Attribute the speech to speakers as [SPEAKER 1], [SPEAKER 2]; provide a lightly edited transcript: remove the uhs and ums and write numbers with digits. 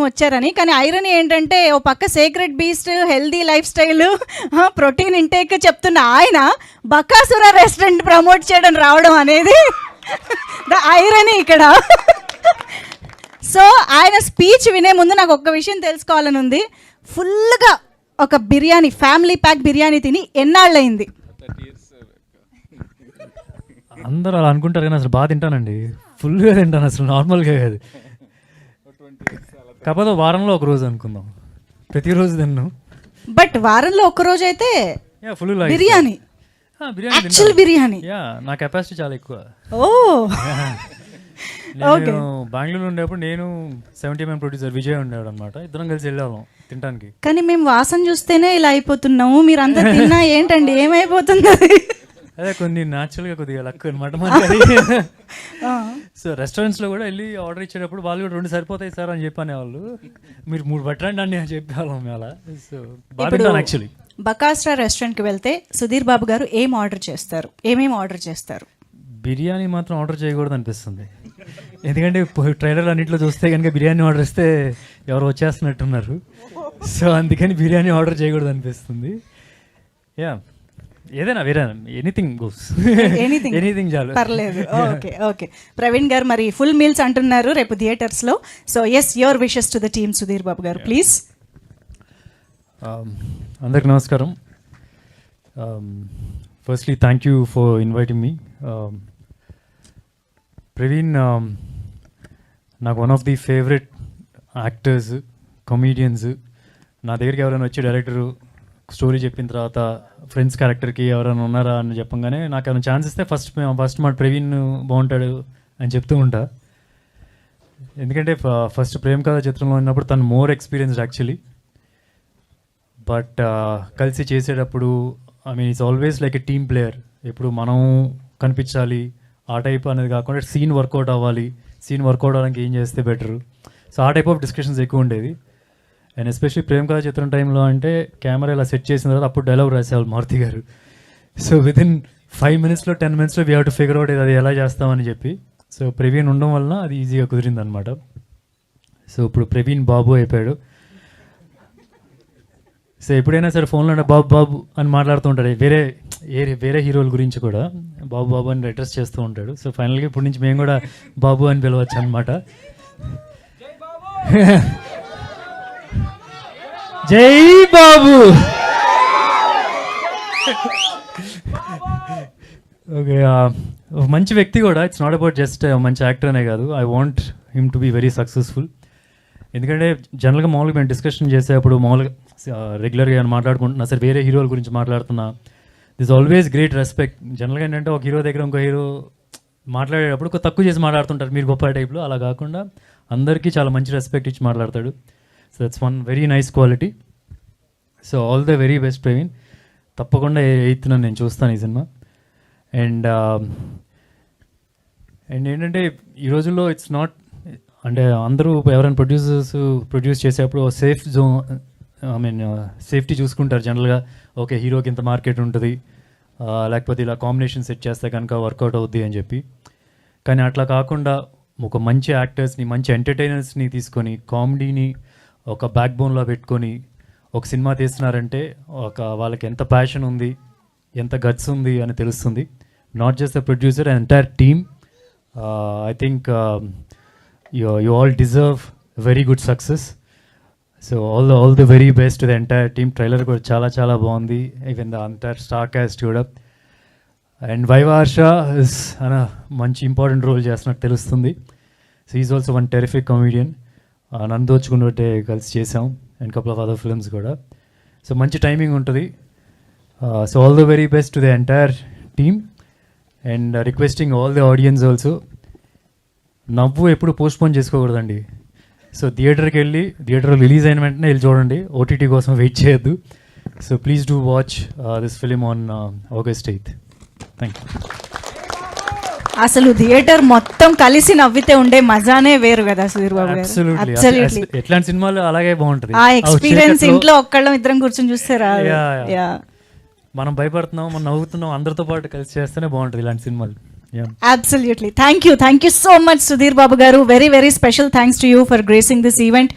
[SPEAKER 1] వచ్చారని. కానీ ఐరనీ ఏంటంటే ఓ పక్క sacred beast, healthy life style, protein intake చెప్తున్న ఆయన బకాసుర రెస్టారెంట్ ప్రమోట్ చేయడం రావడం అనేది ద ఐరనీ ఇక్కడ. సో ఆయన స్పీచ్ వినే ముందు నాకు ఒక్క విషయం తెలుసుకోవాలని ఉంది. ఫుల్గా ఒక బిర్యానీ, ఫ్యామిలీ ప్యాక్ బిర్యానీ తిని ఎన్నాళ్ళయింది?
[SPEAKER 2] అందరూ అలా అనుకుంటారు కానీ అసలు బాగా తింటానండి, ఫుల్గా తింటాను, అసలు నార్మల్గా కాదు. కాకపోతే వారంలో ఒక రోజు అనుకుందాం, ప్రతిరోజు తిన్ను.
[SPEAKER 1] బట్ వారంలో ఒక రోజు అయితే
[SPEAKER 2] ఫుల్
[SPEAKER 1] బిర్యానీ, యాక్చువల్ బిర్యానీ.
[SPEAKER 2] నా కెపాసిటీ చాలా ఎక్కువ.
[SPEAKER 1] ఓ
[SPEAKER 2] నేను బెంగళూరు ఉండేప్పుడు నేను 70mm ప్రొడ్యూసర్ విజయ్ ఉండేవాడు అనమాట, ఇద్దరం కలిసి వెళ్ళాము తినడానికి.
[SPEAKER 1] కానీ మేము వాసన చూస్తేనే ఇలా అయిపోతున్నాము, మీరు అంతా తిన్నా ఏంటండి ఏమైపోతుంది?
[SPEAKER 2] అదే కొన్ని న్యాచురల్గా కొద్దిగా లక్ అనమాట మనకి. సో రెస్టారెంట్స్లో కూడా వెళ్ళి ఆర్డర్ ఇచ్చేటప్పుడు వాళ్ళు కూడా 2 సరిపోతాయి సార్ అని చెప్పనే వాళ్ళు, మీరు 3 పట్టండి అని చెప్పేవాళ్ళం అలా. సో బాగా యాక్చువల్లీ
[SPEAKER 1] బకాసుర రెస్టారెంట్కి వెళ్తే సుధీర్ బాబు గారు ఏం ఆర్డర్ చేస్తారు, ఏమేమి ఆర్డర్ చేస్తారు?
[SPEAKER 2] బిర్యానీ మాత్రం ఆర్డర్ చేయకూడదు అనిపిస్తుంది, ఎందుకంటే ట్రైలర్ అన్నింటిలో చూస్తే కనుక బిర్యానీ ఆర్డర్ ఇస్తే ఎవరు వచ్చేస్తున్నట్టున్నారు. సో అందుకని బిర్యానీ ఆర్డర్ చేయకూడదు అనిపిస్తుంది. ఏదైనా వేరే ఎనీథింగ్ గోస్, ఎనీథింగ్ చాలు,
[SPEAKER 1] పర్లేదు. ఓకే ఓకే ప్రవీణ్ గారు మరి ఫుల్ మీల్స్ అంటున్నారు రేపు థియేటర్స్లో. So yes, your wishes to the team Sudheer Babu గారు ప్లీజ్.
[SPEAKER 2] అందరికి నమస్కారం. Firstly thank you for inviting me. Praveen నాకు one of the favourite actors, comedians. నా దగ్గరికి ఎవరైనా వచ్చి డైరెక్టరు స్టోరీ చెప్పిన తర్వాత ఫ్రెండ్స్ క్యారెక్టర్కి ఎవరైనా ఉన్నారా అని చెప్పగానే నాకు ఏమైనా ఛాన్స్ ఇస్తే ఫస్ట్ మా ప్రవీణ్ బాగుంటాడు అని చెప్తూ ఉంటా. ఎందుకంటే ఫస్ట్ ప్రేమ కథ చిత్రంలో ఉన్నప్పుడు తను మోర్ ఎక్స్పీరియన్స్డ్ యాక్చువల్లీ. బట్ కలిసి చేసేటప్పుడు it's always like a team player. ఎప్పుడు మనం కనిపించాలి ఆ టైప్ అనేది కాకుండా సీన్ వర్కౌట్ అవ్వాలి, సీన్ వర్కౌట్ అవ్వడానికి ఏం చేస్తే బెటరు. సో ఆ టైప్ ఆఫ్ డిస్కషన్స్ ఎక్కువ ఉండేది. అండ్ ఎస్పెషల్లీ ప్రేమ కథ చిత్రం టైంలో అంటే కెమెరా ఇలా సెట్ చేసిన తర్వాత అప్పుడు డైలాగ్ రాసేవాళ్ళు మారుతి గారు. సో వితిన్ 5 minutesలో 10 minutesలో we have to figure out అది ఎలా చేస్తామని చెప్పి. సో ప్రవీణ్ ఉండడం వలన అది ఈజీగా కుదిరింది అనమాట. సో ఇప్పుడు ప్రవీణ్ బాబు అయిపోయాడు. సో ఎప్పుడైనా సరే ఫోన్లో బాబు బాబు అని మాట్లాడుతూ ఉంటాడు, వేరే హీరోల గురించి కూడా బాబు బాబు అని అడ్రస్ చేస్తూ ఉంటాడు. సో ఫైనల్గా ఇప్పటి నుంచి మేము కూడా బాబు అని పిలవచ్చు అనమాట. జై బాబు. ఓకే, మంచి వ్యక్తి కూడా. ఇట్స్ నాట్ అబౌట్ జస్ట్ మంచి యాక్టర్ అనే కాదు, I want him to be very successful. ఎందుకంటే జనరల్గా మామూలుగా మేము డిస్కషన్ చేసేటప్పుడు మామూలుగా రెగ్యులర్గా ఏమైనా మాట్లాడుకుంటున్నా సరే వేరే హీరోల గురించి మాట్లాడుతున్నా, దిస్ ఆల్వేస్ గ్రేట్ రెస్పెక్ట్. జనరల్గా ఏంటంటే ఒక హీరో దగ్గర ఇంకో హీరో మాట్లాడేటప్పుడు తక్కువ చేసి మాట్లాడుతుంటారు మీరు గొప్ప టైప్లో, అలా కాకుండా అందరికీ చాలా మంచి రెస్పెక్ట్ ఇచ్చి మాట్లాడతాడు. So that's one very nice quality. So all the very best Praveen. తప్పకుండా 8th నేను చూస్తాను ఈ సినిమా. అండ్ ఏంటంటే ఈ రోజుల్లో ఇట్స్ నాట్ అంటే అందరూ ఎవరైనా ప్రొడ్యూస్ చేసేటప్పుడు సేఫ్ జోన్ సేఫ్టీ చూసుకుంటారు జనరల్గా. ఓకే, హీరోకి ఇంత మార్కెట్ ఉంటుంది, లేకపోతే ఇలా కాంబినేషన్ సెట్ చేస్తే కనుక వర్కౌట్ అవుద్ది అని చెప్పి. కానీ అట్లా కాకుండా ఒక మంచి యాక్టర్స్ని, మంచి ఎంటర్టైనర్స్ని తీసుకొని కామెడీని ఒక బ్యాక్ బోన్లో పెట్టుకొని ఒక సినిమా తీస్తున్నారంటే వాళ్ళకి ఎంత ప్యాషన్ ఉంది, ఎంత గట్స్ ఉంది అని తెలుస్తుంది. Not just the producer, entire team. I think you all deserve very good success. So all the very best to the entire team. Trailer కూడా చాలా బాగుంది, even the entire star cast కూడా. And viva Harsha is మంచి important role చేస్తున్నట్టు తెలుస్తుంది. So is also one terrific comedian. నన్ను దోచుకున్నట్టే కలిసి చేసాం and couple of other films కూడా. సో మంచి టైమింగ్ ఉంటుంది. So all the very best to the entire team. And requesting all the audience also, నవ్వు ఎప్పుడు పోస్ట్పోన్ చేసుకోకూడదండి. సో థియేటర్కి వెళ్ళి థియేటర్ రిలీజ్ అయిన వెంటనే వెళ్ళి చూడండి, ఓటీటీ కోసం వెయిట్ చేయొద్దు. So please do watch this film on August 8th. Thank you.
[SPEAKER 1] అసలు థియేటర్ మొత్తం కలిసి నవ్వితే ఉండే మజానే వేరు కదా సుధీర్ బాబు గారు.
[SPEAKER 2] అబ్సల్యూట్లీ. ఎట్లాంటి సినిమాలు అలాగే బాగుంటుంది.
[SPEAKER 1] ఆ ఎక్స్పీరియన్స్ ఇంట్లో ఒక్కళ్ళం ఇద్దరం కూర్చొని చూస్తారా?
[SPEAKER 2] మనం భయపడుతున్నాం, మనం నవ్వుతున్నాం, అందరితో పాటు కలిసి చేస్తేనే బాగుంటుంది ఇలాంటి సినిమాలు.
[SPEAKER 1] Absolutely. Thank you so much Sudhir Babu garu. Very special thanks to you for gracing this event.